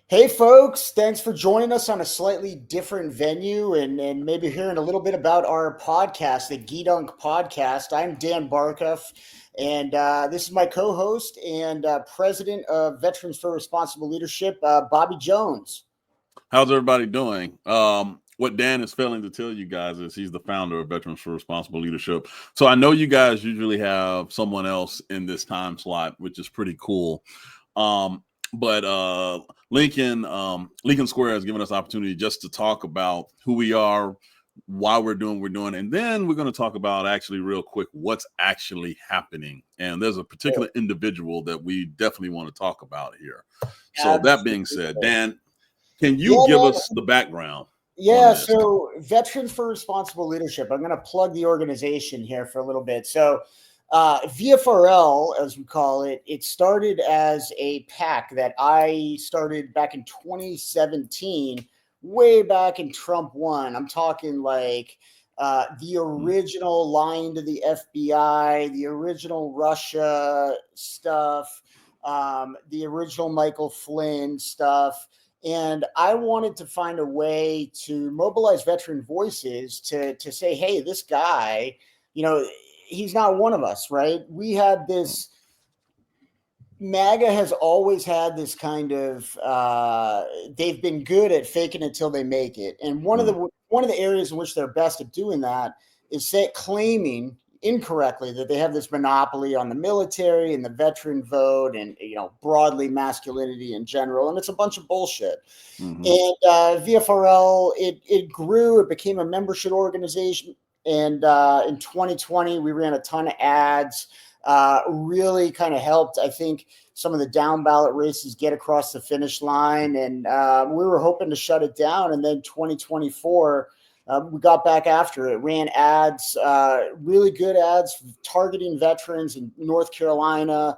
Hey, folks, thanks for joining us on a slightly different venue and maybe hearing a little bit about our podcast, the Geedunk Podcast. I'm Dan Barkhuff, and this is my co host and president of Veterans for Responsible Leadership, Bobby Jones. How's everybody doing? What Dan is failing to tell you guys is he's the founder of Veterans for Responsible Leadership. So I know you guys usually have someone else in this time slot, which is pretty cool. But Lincoln Square has given us opportunity just to talk about who we are, why we're doing what we're doing, and then we're going to talk about actually real quick what's actually happening. And there's a particular individual that we definitely want to talk about here. So that being said, Dan, can you give us the background on Yeah, this? so Veterans for Responsible Leadership. I'm going to plug the organization here for a little bit. So, VFRL, as we call it, it started as a PAC that I started back in 2017, way back in Trump 1. I'm talking like the original lying to the FBI, the original Russia stuff, the original Michael Flynn stuff. And I wanted to find a way to mobilize veteran voices to say, hey, this guy, he's not one of us, right? We had this. MAGA has always had this kind of. They've been good at faking it till they make it, and one of the areas in which they're best at doing that is claiming incorrectly that they have this monopoly on the military and the veteran vote and broadly masculinity in general, and it's a bunch of bullshit. And VFRL, it grew, it became a membership organization, and in 2020 we ran a ton of ads. Really kind of helped, I think, some of the down ballot races get across the finish line, and we were hoping to shut it down. And then 2024, we got back after it, ran ads, really good ads targeting veterans in North Carolina,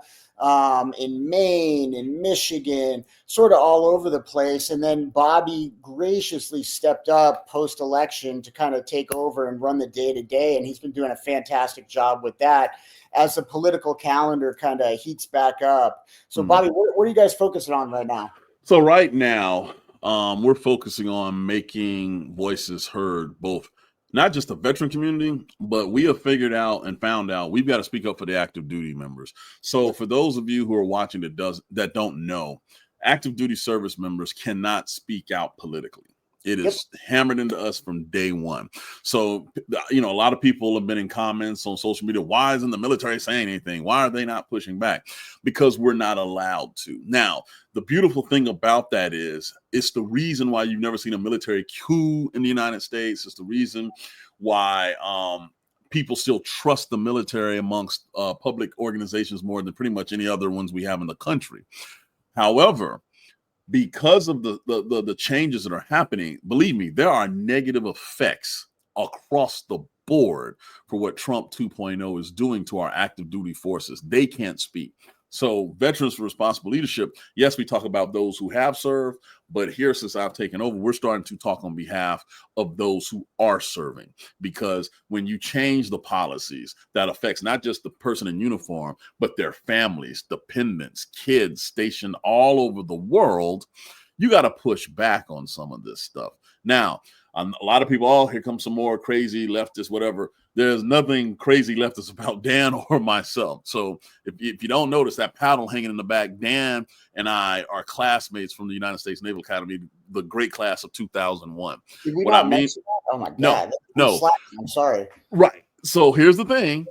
in Maine, in Michigan, sort of all over the place. And then Bobby graciously stepped up post-election to kind of take over and run the day-to-day, and he's been doing a fantastic job with that as the political calendar kind of heats back up. So, Bobby, what are you guys focusing on right now? So right now, we're focusing on making voices heard, both not just the veteran community, but we have figured out and found out we've got to speak up for the active duty members. So for those of you who are watching that don't know, active duty service members cannot speak out politically. It is hammered into us from day one. So, a lot of people have been in comments on social media. Why isn't the military saying anything? Why are they not pushing back? Because we're not allowed to. Now, the beautiful thing about that is it's the reason why you've never seen a military coup in the United States. It's the reason why people still trust the military amongst public organizations more than pretty much any other ones we have in the country. However, because of the changes that are happening, believe me, there are negative effects across the board for what Trump 2.0 is doing to our active duty forces. They can't speak. So Veterans for Responsible Leadership, yes, we talk about those who have served, but here, since I've taken over, we're starting to talk on behalf of those who are serving. Because when you change the policies, that affects not just the person in uniform, but their families, dependents, kids stationed all over the world. You got to push back on some of this stuff. Now, a lot of people, here comes some more crazy leftists, whatever. There's nothing crazy leftist about Dan or myself. So if you don't notice that paddle hanging in the back, Dan and I are classmates from the United States Naval Academy, the great class of 2001. Did we not mention that? Oh my God. No. I'm sorry. Right. So here's the thing.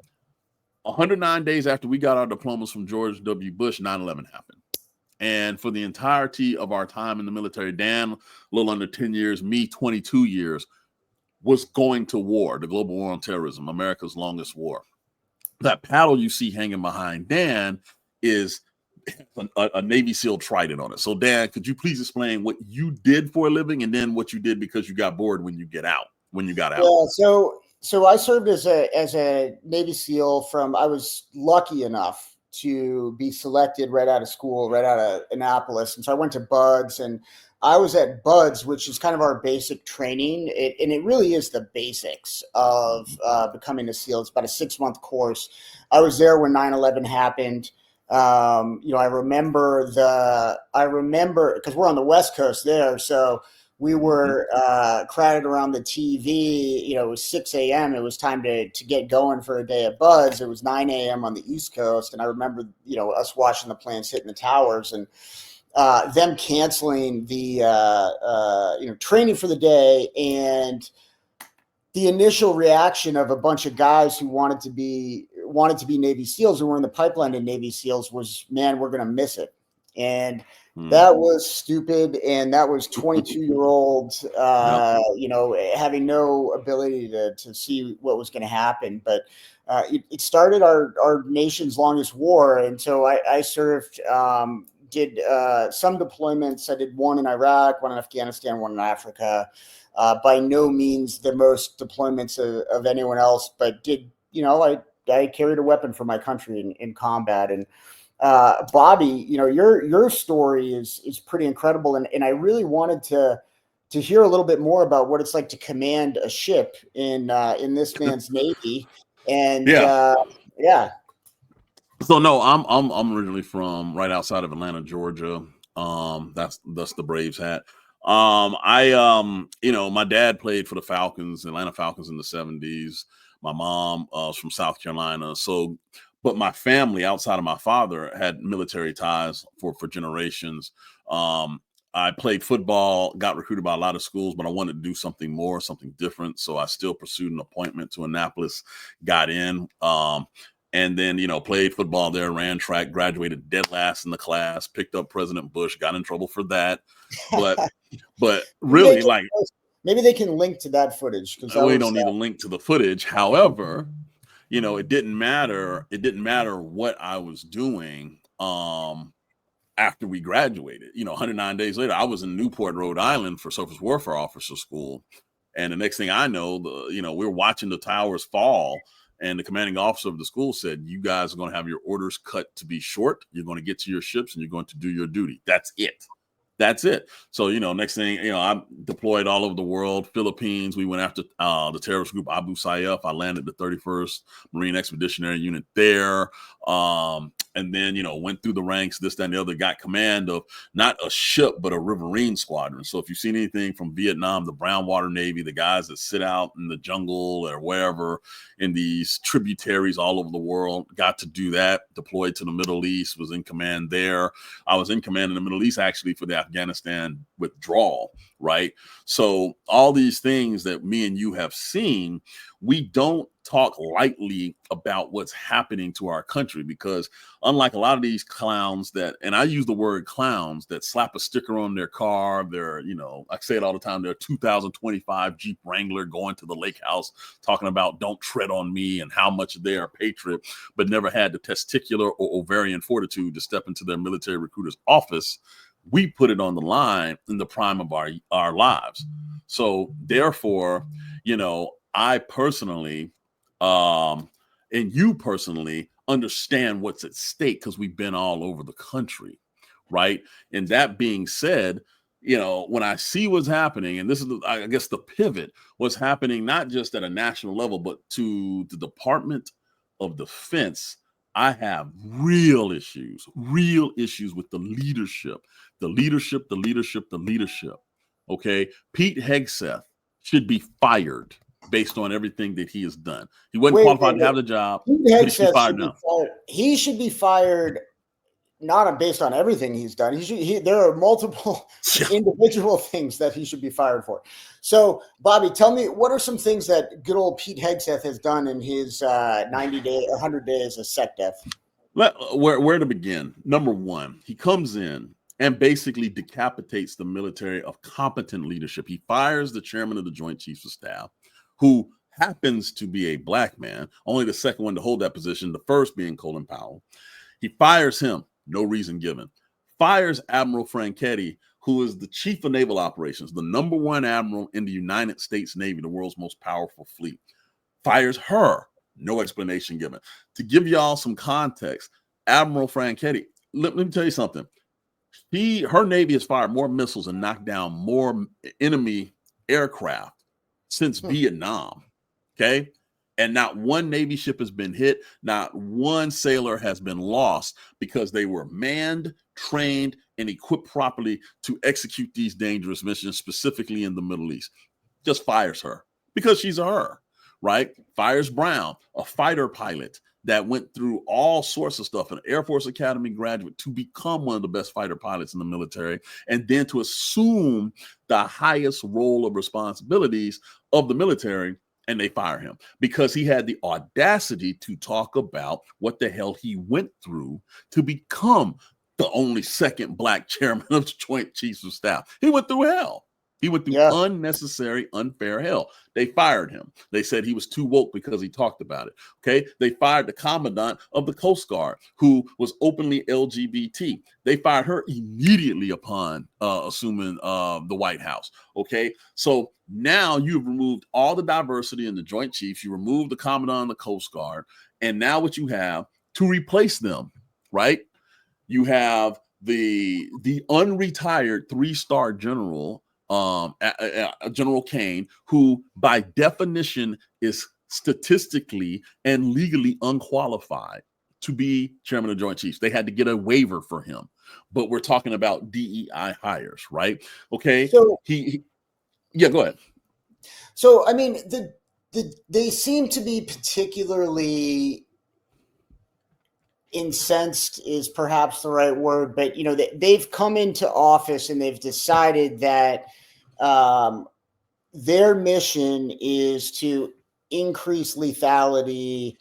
109 days after we got our diplomas from George W. Bush, 9/11 happened. And for the entirety of our time in the military, Dan, a little under 10 years, me, 22 years, was going to war, the global war on terrorism, America's longest war. That paddle you see hanging behind Dan is a Navy SEAL trident on it. So, Dan, could you please explain what you did for a living and then what you did because you got bored when you got out? Yeah, so I served as a Navy SEAL I was lucky enough to be selected right out of school, right out of Annapolis. And so I went to BUDS, and I was at BUDS, which is kind of our basic training. And it really is the basics of becoming a SEAL. It's about a 6-month course. I was there when 9/11 happened. I remember because we're on the West Coast there, so we were crowded around the TV. It was 6 a.m. It was time to get going for a day at Buzz. It was 9 a.m. on the East Coast, and I remember us watching the planes hitting the towers and them canceling the training for the day, and the initial reaction of a bunch of guys who wanted to be Navy SEALs and were in the pipeline to Navy SEALs was, man, we're going to miss it. And that was stupid. And that was 22-year-old, having no ability to see what was going to happen. But it started our nation's longest war. And so I served, did some deployments. I did one in Iraq, one in Afghanistan, one in Africa. By no means the most deployments of anyone else, but I carried a weapon for my country in combat. And Bobby, your story is pretty incredible, and I really wanted to hear a little bit more about what it's like to command a ship in this man's Navy. And yeah. So no, I'm originally from right outside of Atlanta, Georgia. That's the Braves hat. My dad played for the Falcons, Atlanta Falcons in the 70s. My mom was from South Carolina. So, but my family outside of my father had military ties for generations. I played football, got recruited by a lot of schools, but I wanted to do something more, something different. So I still pursued an appointment to Annapolis, got in. And then, played football there, ran track, graduated dead last in the class, picked up President Bush, got in trouble for that. But really, maybe they can link to that footage, because we don't need a link to the footage. However, it didn't matter. It didn't matter what I was doing after we graduated. 109 days later, I was in Newport, Rhode Island for Surface Warfare Officer School. And the next thing I know, we're watching the towers fall. And the commanding officer of the school said, you guys are going to have your orders cut to be short. You're going to get to your ships and you're going to do your duty. That's it. That's it. So, next thing, I'm deployed all over the world. Philippines, we went after the terrorist group Abu Sayyaf. I landed the 31st Marine Expeditionary Unit there. And then, went through the ranks, this, that, and the other, got command of not a ship, but a riverine squadron. So if you've seen anything from Vietnam, the Brown Water Navy, the guys that sit out in the jungle or wherever in these tributaries all over the world, got to do that, deployed to the Middle East, was in command there. I was in command in the Middle East, actually, for the Afghanistan withdrawal, right? So all these things that me and you have seen, we don't talk lightly about what's happening to our country, because unlike a lot of these clowns and I use the word clowns, that slap a sticker on their car, I say it all the time, their 2025 Jeep Wrangler going to the lake house talking about don't tread on me and how much they are a patriot, but never had the testicular or ovarian fortitude to step into their military recruiter's office. We put it on the line in the prime of our lives. So therefore, I personally, and you personally, understand what's at stake, because we've been all over the country, right? And that being said, when I see what's happening, and this is, I guess, the pivot, what's happening not just at a national level, but to the Department of Defense, I have real issues with the leadership. Okay. Pete Hegseth should be fired based on everything that he has done. He wasn't qualified to have the job. Pete Hegseth he should be fired, not based on everything he's done. There are multiple individual things that he should be fired for. So, Bobby, tell me, what are some things that good old Pete Hegseth has done in his 100 days of SecDef? Where to begin? Number one, he comes in and basically decapitates the military of competent leadership. He fires the chairman of the Joint Chiefs of Staff, who happens to be a black man, only the second one to hold that position, the first being Colin Powell. He fires him, no reason given. Fires Admiral Franchetti, who is the chief of naval operations, the number one admiral in the United States Navy, the world's most powerful fleet. Fires her, no explanation given. To give y'all some context, Admiral Franchetti, let me tell you something. Her Navy has fired more missiles and knocked down more enemy aircraft since Vietnam. Okay. And not one Navy ship has been hit. Not one sailor has been lost because they were manned, trained, and equipped properly to execute these dangerous missions, specifically in the Middle East. Just fires her because she's a her, right? Fires Brown, a fighter pilot that went through all sorts of stuff, an Air Force Academy graduate, to become one of the best fighter pilots in the military, and then to assume the highest role of responsibilities of the military. And they fire him because he had the audacity to talk about what the hell he went through to become the only second Black chairman of the Joint Chiefs of Staff. He went through hell. He went through unnecessary, unfair hell. They fired him. They said he was too woke because he talked about it. Okay. They fired the commandant of the Coast Guard, who was openly LGBT. They fired her immediately upon assuming the White House. Okay. So now you've removed all the diversity in the Joint Chiefs. You removed the commandant of the Coast Guard. And now what you have to replace them, right? You have the unretired 3-star general, General Kane, who by definition is statistically and legally unqualified to be chairman of the Joint Chiefs. They had to get a waiver for him, but we're talking about DEI hires, right? Okay. So yeah, go ahead. So I mean, they seem to be particularly incensed is perhaps the right word, but they've come into office and they've decided that their mission is to increase lethality,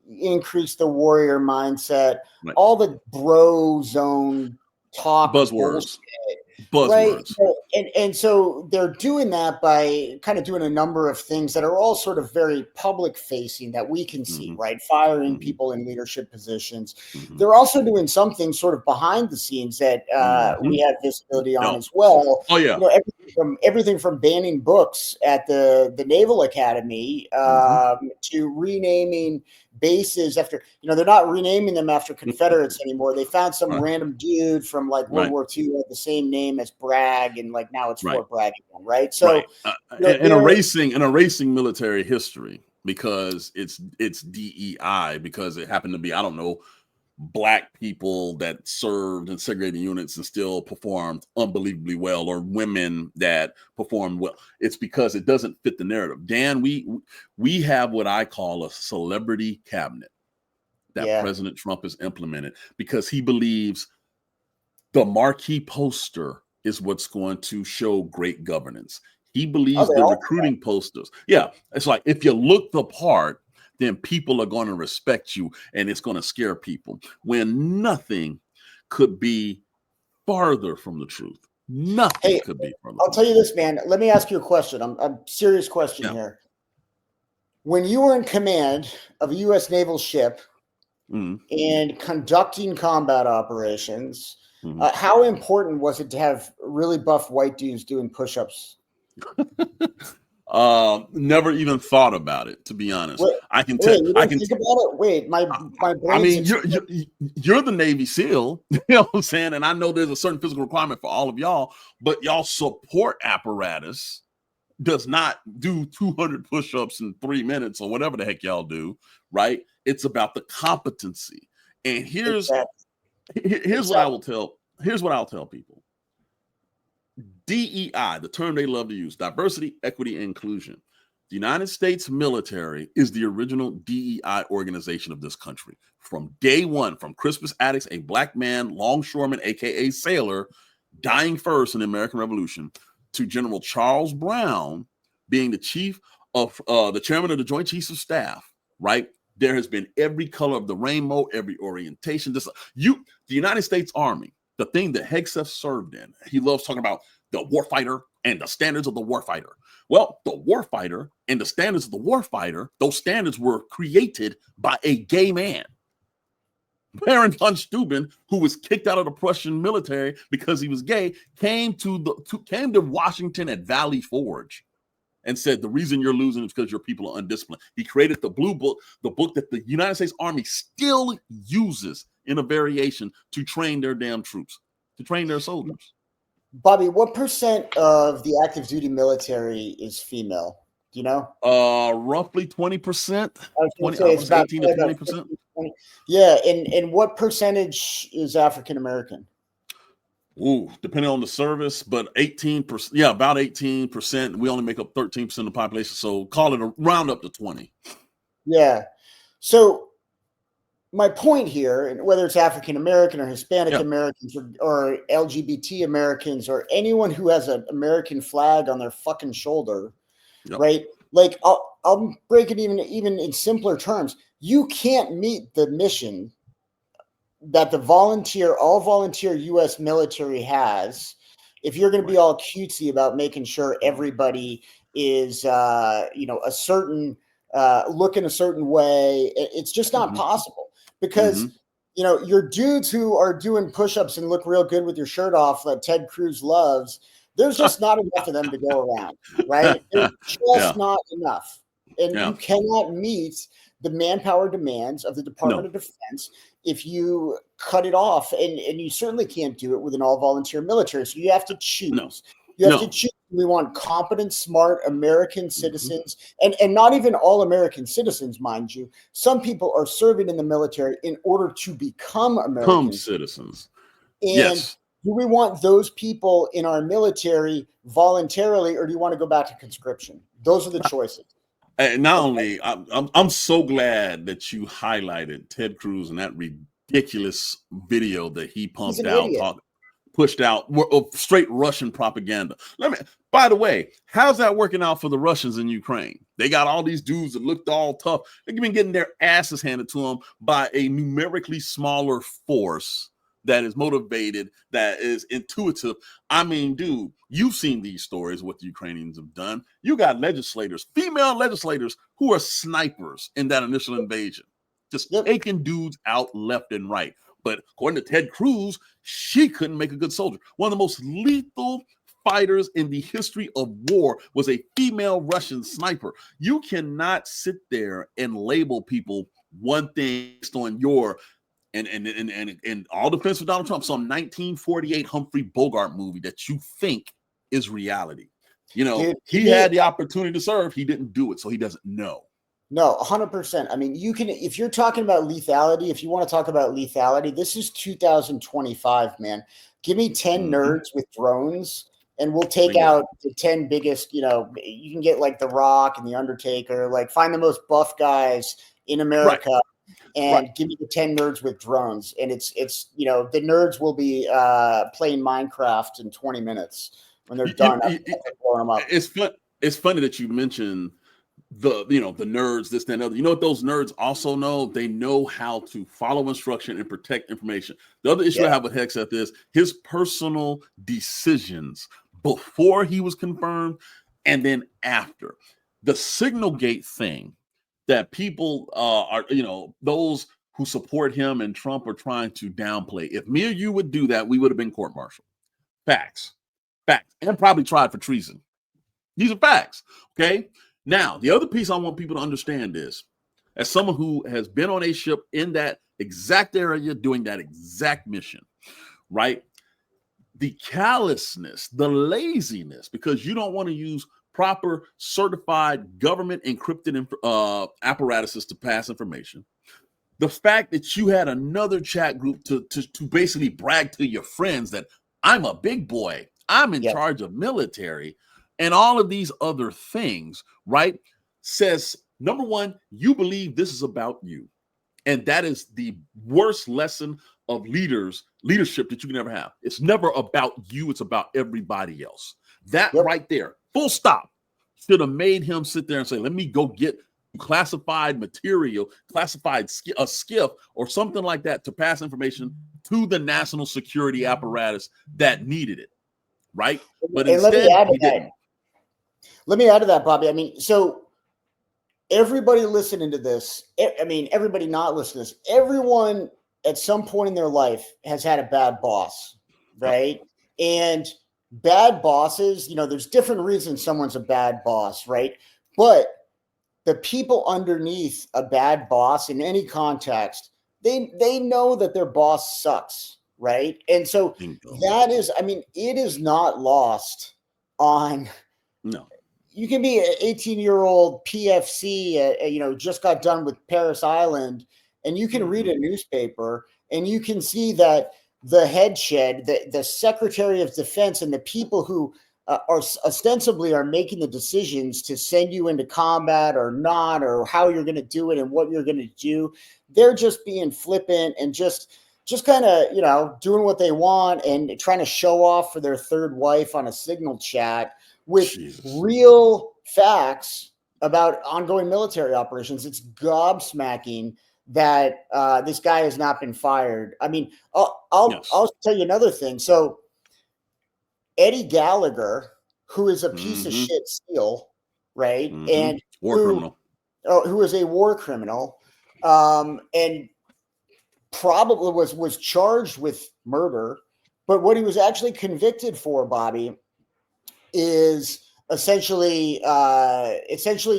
increase the warrior mindset, right. All the bro zone talk, buzzwords. Right. And so they're doing that by kind of doing a number of things that are all sort of very public facing that we can see, right? Firing people in leadership positions. They're also doing something sort of behind the scenes that we have visibility on as well. Oh, yeah. Everything from banning books at the Naval Academy to renaming bases after, they're not renaming them after Confederates anymore. They found some random dude from like World War II had the same name as Bragg, and like now it's Fort Bragg again, right? So and erasing military history because it's DEI, because it happened to be, I don't know, Black people that served in segregated units and still performed unbelievably well, or women that performed well. It's because it doesn't fit the narrative. Dan, we have what I call a celebrity cabinet that President Trump has implemented because he believes the marquee poster is what's going to show great governance. He believes the recruiting posters. Yeah, it's like if you look the part, then people are going to respect you and it's going to scare people, when nothing could be farther from the truth. Nothing could be farther. I'll tell you this, man. Let me ask you a question. I'm serious question here. When you were in command of a U.S. naval ship and conducting combat operations, how important was it to have really buff white dudes doing push-ups? Never even thought about it, to be honest. I can tell. I can think about it. Wait, my brain. I mean, you're the Navy SEAL, you know what I'm saying? And I know there's a certain physical requirement for all of y'all, but y'all support apparatus does not do 200 push-ups in 3 minutes or whatever the heck y'all do, right? It's about the competency. And here's what I will tell. Here's what I'll tell people. DEI, the term they love to use, diversity, equity, and inclusion. The United States military is the original DEI organization of this country. From day one, from Crispus Attucks, a Black man, longshoreman, aka sailor, dying first in the American Revolution, to General Charles Brown being the chairman of the Joint Chiefs of Staff, right? There has been every color of the rainbow, every orientation. The United States Army, the thing that Hegseth served in, he loves talking about the warfighter and the standards of the warfighter. Well, the warfighter and the standards of the warfighter, those standards were created by a gay man. Baron von Steuben, who was kicked out of the Prussian military because he was gay, came to Washington at Valley Forge and said, the reason you're losing is because your people are undisciplined. He created the Blue Book, the book that the United States Army still uses in a variation to train their damn troops, to train their soldiers. Bobby, what % of the active duty military is female? Do you know? Roughly 20%. I was going to 20, say it's about 18 to 20%. 15, 20. Yeah, and what percentage is African American? Ooh, depending on the service, but 18%. Yeah, about 18%. We only make up 13% of the population, so call it a round up to 20. Yeah. So my point here, and whether it's African American or Hispanic Americans or LGBT Americans or anyone who has an American flag on their fucking shoulder, right? Like I'll break it even in simpler terms. You can't meet the mission that the all volunteer U.S. military has if you're going to be all cutesy about making sure everybody is, a certain look in a certain way. It's just not possible because, your dudes who are doing push-ups and look real good with your shirt off that Ted Cruz loves, there's just not enough of them to go around, right? There's just not enough. And you cannot meet the manpower demands of the Department of Defense if you cut it off. And you certainly can't do it with an all-volunteer military. So you have to choose. You have to choose. We want competent, smart American citizens, and not even all American citizens, mind you. Some people are serving in the military in order to become American citizens. And do we want those people in our military voluntarily, or do you want to go back to conscription? Those are the choices. And not only, I'm so glad that you highlighted Ted Cruz and that ridiculous video that he pumped out, pushed out straight Russian propaganda. By the way, how's that working out for the Russians in Ukraine? They got all these dudes that looked all tough. They've been getting their asses handed to them by a numerically smaller force that is motivated, that is intuitive. I mean, dude, you've seen these stories, what the Ukrainians have done. You got legislators, female legislators, who are snipers in that initial invasion, just taking dudes out left and right. But according to Ted Cruz, she couldn't make a good soldier. One of the most lethal fighters in the history of war was a female Russian sniper. You cannot sit there and label people one thing based on your and all defense for Donald Trump, some 1948 Humphrey Bogart movie that you think is reality. Dude, he had the opportunity to serve. He didn't do it, so he doesn't know. No, 100%. I mean, you can, if you're talking about lethality, if you want to talk about lethality, this is 2025, man. Give me 10 nerds with drones and we'll take out the 10 biggest, you can get like The Rock and The Undertaker, like find the most buff guys in America. Right. And give me the 10 nerds with drones. And it's the nerds will be playing Minecraft in 20 minutes when they're done blowing them up. It's funny that you mentioned the nerds, this, that, and other. You know what those nerds also know? They know how to follow instruction and protect information. The other issue I have with Hegseth is his personal decisions before he was confirmed and then after. The Signalgate thing that people are, those who support him and Trump are trying to downplay. If me or you would do that, we would have been court-martialed. Facts. And probably tried for treason. These are facts. Okay. Now, the other piece I want people to understand is, as someone who has been on a ship in that exact area doing that exact mission, right? The callousness, the laziness, because you don't want to use proper certified government encrypted apparatuses to pass information. The fact that you had another chat group to basically brag to your friends that I'm a big boy, I'm in charge of military, and all of these other things, right? Says, number one, you believe this is about you. And that is the worst lesson of leadership that you can ever have. It's never about you. It's about everybody else. That right there, full stop, should have made him sit there and say, let me go get classified material, a skiff or something like that to pass information to the national security apparatus that needed it, right? But instead, he didn't. Let me add to that, Bobby. I mean, so everybody listening to this, everybody not listening to this, everyone at some point in their life has had a bad boss, right? And bad bosses, there's different reasons someone's a bad boss, right? But the people underneath a bad boss in any context, they know that their boss sucks, right? And so that is, it is not lost on you can be an 18-year-old PFC, just got done with Paris Island, and you can read a newspaper and you can see that the head shed, the Secretary of Defense, and the people who are ostensibly are making the decisions to send you into combat or not, or how you're going to do it and what you're going to do, they're just being flippant and just kind of, doing what they want and trying to show off for their third wife on a Signal chat with real facts about ongoing military operations. It's gobsmacking that this guy has not been fired. I mean, I'll tell you another thing. So Eddie Gallagher, who is a piece of shit SEAL, right? And criminal. Who is a war criminal, and probably was charged with murder. But what he was actually convicted for, Bobby, is essentially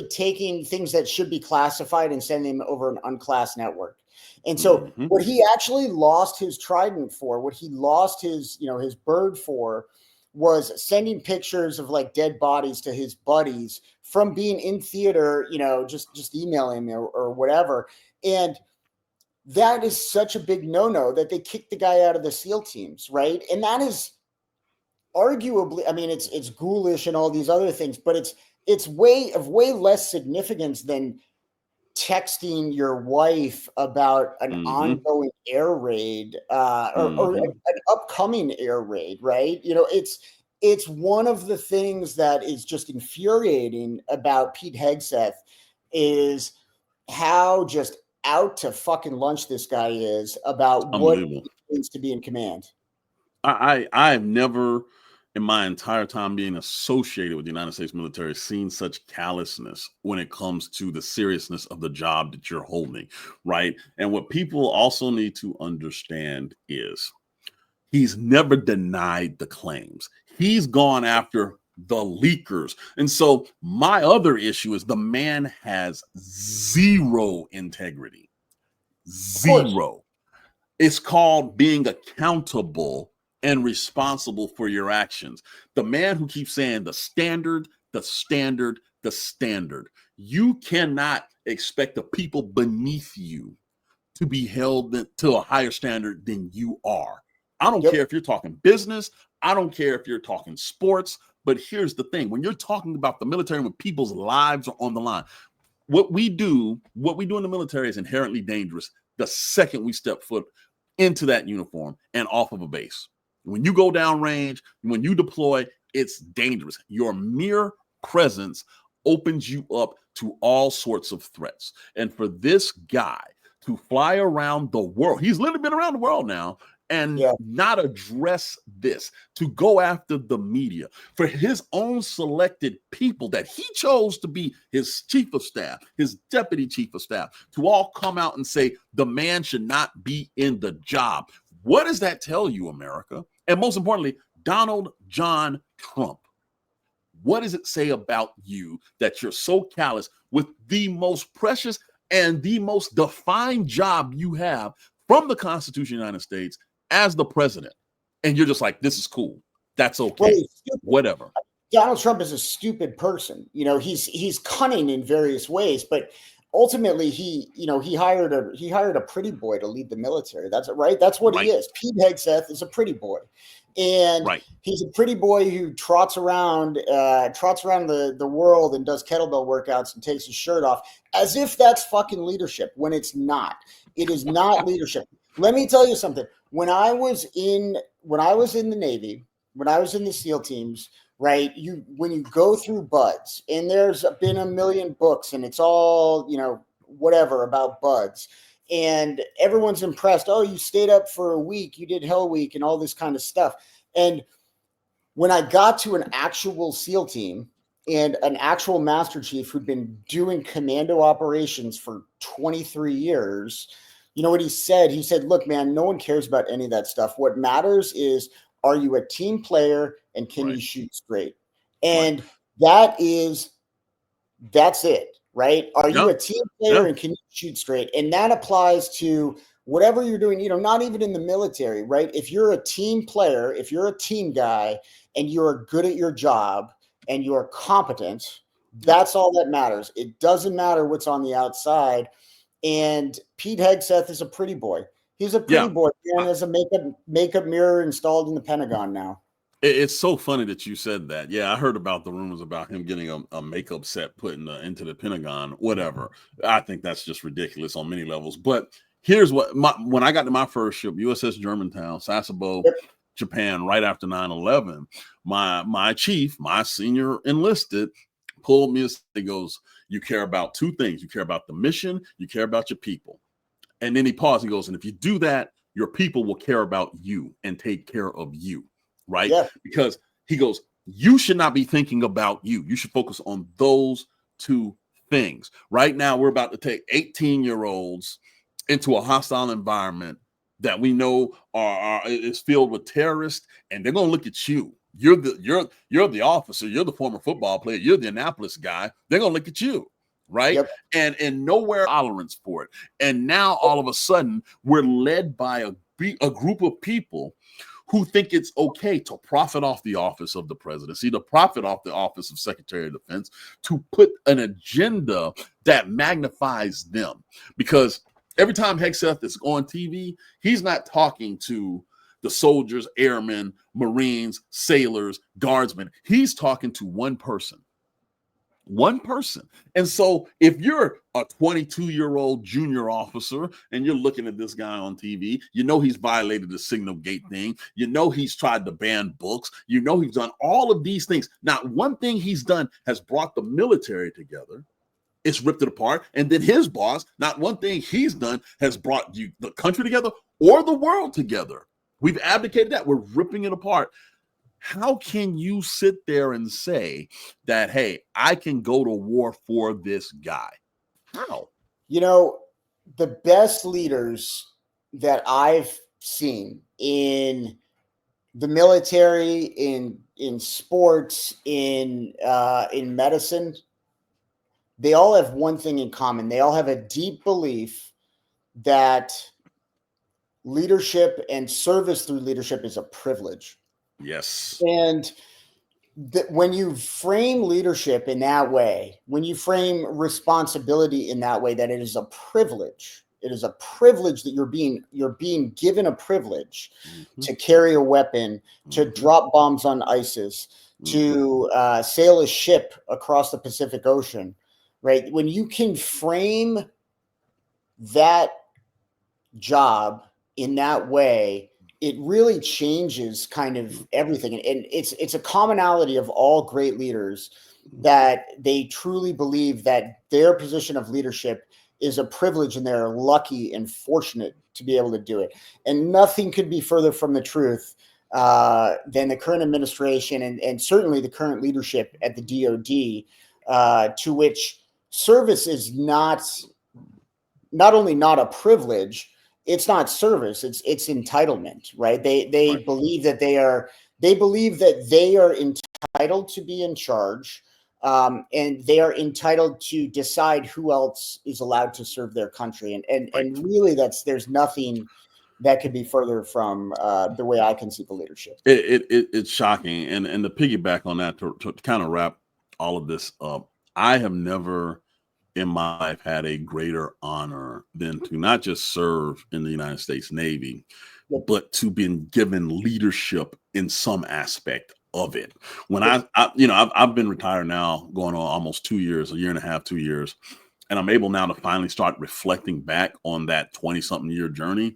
taking things that should be classified and sending them over an unclassed network. And so what he actually lost his trident for, what he lost his bird for, was sending pictures of like dead bodies to his buddies from being in theater, just emailing me or whatever. And that is such a big no-no that they kicked the guy out of the SEAL teams, right? And that is arguably, I mean, it's ghoulish and all these other things, but it's way less significance than texting your wife about an ongoing air raid or an upcoming air raid, right? It's one of the things that is just infuriating about Pete Hegseth is how just out to fucking lunch this guy is about what it means to be in command. I've never in my entire time being associated with the United States military seen such callousness when it comes to the seriousness of the job that you're holding, right? And what people also need to understand is he's never denied the claims. He's gone after the leakers. And so my other issue is the man has zero integrity. Zero. It's called being accountable and responsible for your actions. The man who keeps saying the standard, the standard, the standard. You cannot expect the people beneath you to be held to a higher standard than you are. I don't care if you're talking business. I don't care if you're talking sports. But here's the thing. When you're talking about the military, when people's lives are on the line, what we do in the military is inherently dangerous the second we step foot into that uniform and off of a base. When you go downrange, when you deploy, it's dangerous. Your mere presence opens you up to all sorts of threats. And for this guy to fly around the world, he's literally been around the world now, and not address this, to go after the media, for his own selected people that he chose to be his chief of staff, his deputy chief of staff, to all come out and say the man should not be in the job. What does that tell you, America? And most importantly, Donald John Trump. What does it say about you that you're so callous with the most precious and the most defined job you have from the Constitution of the United States as the president? And you're just like, this is cool. That's okay. Whatever. Donald Trump is a stupid person. He's cunning in various ways, but ultimately he hired a pretty boy to lead the military. That's right. That's what he is. Pete Hegseth is a pretty boy. And he's a pretty boy who trots around the world and does kettlebell workouts and takes his shirt off as if that's fucking leadership, when it's not. It is not leadership. Let me tell you something. When I was in the Navy, when I was in the SEAL teams, right? When you go through BUDS, and there's been a million books, and it's all whatever about BUDS, and everyone's impressed. Oh, you stayed up for a week, you did Hell Week, and all this kind of stuff. And when I got to an actual SEAL team and an actual Master Chief who'd been doing commando operations for 23 years. You know what he said? He said, look, man, no one cares about any of that stuff. What matters is, are you a team player and can you shoot straight? And that's it, right? Are you a team player and can you shoot straight? And that applies to whatever you're doing, not even in the military, right? If you're a team player, if you're a team guy and you're good at your job and you're competent, that's all that matters. It doesn't matter what's on the outside. And Pete Hegseth is a pretty boy. He's a pretty boy, and has a makeup mirror installed in the Pentagon now. It's so funny that you said that. Yeah, I heard about the rumors about him getting a makeup set put into the Pentagon. Whatever. I think that's just ridiculous on many levels. But here's what when I got to my first ship, USS Germantown, Sasebo, Japan, right after 9/11, my chief, my senior enlisted, pulled me aside. He goes, "You care about two things. You care about the mission. You care about your people." And then he paused. He goes, "And if you do that, your people will care about you and take care of you." Right? Yeah. Because he goes, you should not be thinking about you. You should focus on those two things. Right now, we're about to take 18-year-olds into a hostile environment that we know is filled with terrorists, and they're going to look at you. You're the officer. You're the former football player. You're the Annapolis guy. They're going to look at you. Right. Yep. And nowhere tolerance for it. And now all of a sudden, we're led by a group of people who think it's okay to profit off the office of the presidency, to profit off the office of Secretary of Defense, to put an agenda that magnifies them. Because every time Hegseth is on TV, he's not talking to the soldiers, airmen, Marines, sailors, guardsmen. He's talking to one person. One person. And so if you're a 22-year-old junior officer and you're looking at this guy on TV, you know he's violated the signal gate thing. You know he's tried to ban books. You know he's done all of these things. Not one thing he's done has brought the military together. It's ripped it apart. And then his boss, not one thing he's done has brought the country together or the world together. We've abdicated that. We're ripping it apart. How can you sit there and say that, hey, I can go to war for this guy? How? You know, the best leaders that I've seen in the military, in sports, in medicine, they all have one thing in common. They all have a deep belief that leadership and service through leadership is a privilege. Yes. And when you frame leadership in that way, when you frame responsibility in that way, that it is a privilege that you're being given a privilege to carry a weapon, to drop bombs on ISIS, to sail a ship across the Pacific Ocean, right? When you can frame that job in that way, it really changes kind of everything. And it's a commonality of all great leaders that they truly believe that their position of leadership is a privilege and they're lucky and fortunate to be able to do it. And nothing could be further from the truth than the current administration and certainly the current leadership at the DOD, to which service is not only not a privilege, it's not service, it's entitlement, right? They Right. believe that they are entitled to be in charge, and they are entitled to decide who else is allowed to serve their country. And really there's nothing that could be further from the way I conceive of leadership. It's shocking. And to piggyback on that, to kind of wrap all of this up, I have never in my life had a greater honor than to not just serve in the United States Navy, but to be given leadership in some aspect of it. When I've been retired now going on almost 2 years, a year and a half, 2 years, and I'm able now to finally start reflecting back on that 20-something year journey.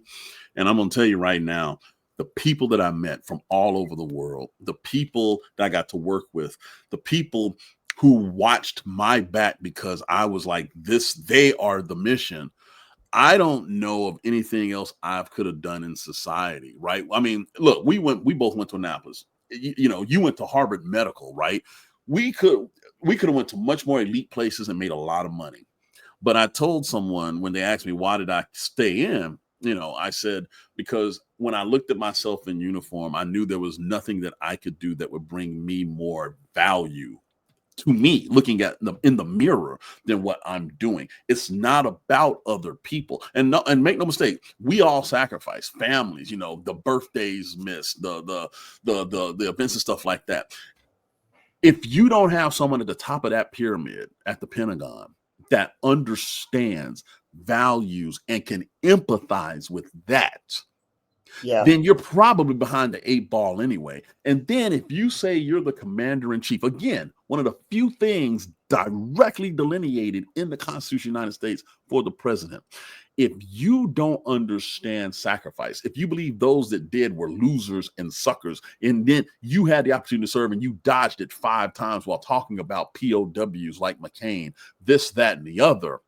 And I'm going to tell you right now, the people that I met from all over the world, the people that I got to work with, the people who watched my back because I was like this, they are the mission. I don't know of anything else I could have done in society, right? I mean, look, we both went to Annapolis. You went to Harvard Medical, right? We could have went to much more elite places and made a lot of money. But I told someone when they asked me, why did I stay in? I said, because when I looked at myself in uniform, I knew there was nothing that I could do that would bring me more value to me looking at them in the mirror than what I'm doing. It's not about other people. And make no mistake, we all sacrifice families, the birthdays missed, the events and stuff like that. If you don't have someone at the top of that pyramid at the Pentagon that understands, values, and can empathize with that, then you're probably behind the 8 ball anyway. And then if you say you're the commander in chief, again, one of the few things directly delineated in the Constitution of the United States for the president, if you don't understand sacrifice, if you believe those that did were losers and suckers, and then you had the opportunity to serve and you dodged it 5 times while talking about POWs like McCain, this, that, and the other,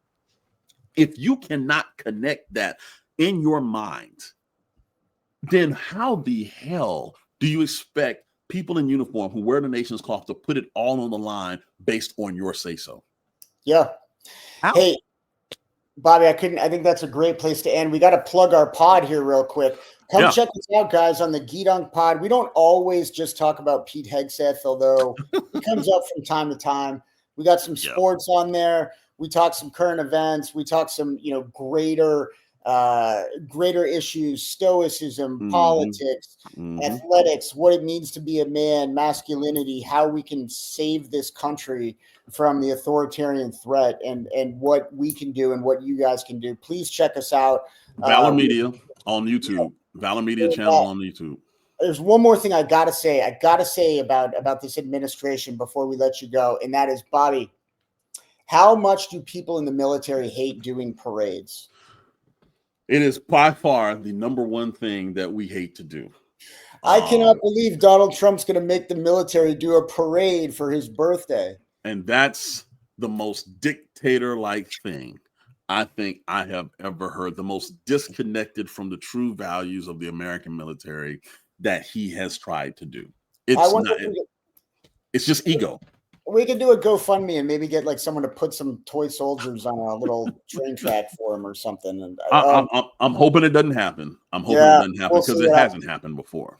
if you cannot connect that in your mind, then how the hell do you expect people in uniform who wear the nation's cloth to put it all on the line based on your say-so? Yeah. How? Hey, Bobby, I think that's a great place to end. We got to plug our pod here real quick. Come check us out, guys, on the Geedunk pod. We don't always just talk about Pete Hegseth, although he comes up from time to time. We got some sports on there. We talk some current events. We talk some, greater issues, stoicism, politics, athletics, what it means to be a man, masculinity, how we can save this country from the authoritarian threat, and what we can do and what you guys can do. Please check us out. Valor Media on YouTube. Valor Media channel on YouTube. There's one more thing I gotta say. About this administration before we let you go, and that is, Bobby, how much do people in the military hate doing parades? It is by far the number one thing that we hate to do. I cannot believe Donald Trump's going to make the military do a parade for his birthday. And that's the most dictator-like thing I think I have ever heard, the most disconnected from the true values of the American military that he has tried to do. It's just ego. We could do a GoFundMe and maybe get like someone to put some toy soldiers on a little train track for him or something. And I'm hoping it doesn't happen. I'm hoping it doesn't happen because it hasn't happened before.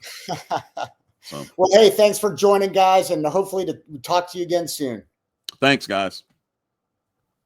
So. Well, hey, thanks for joining, guys, and hopefully to talk to you again soon. Thanks, guys.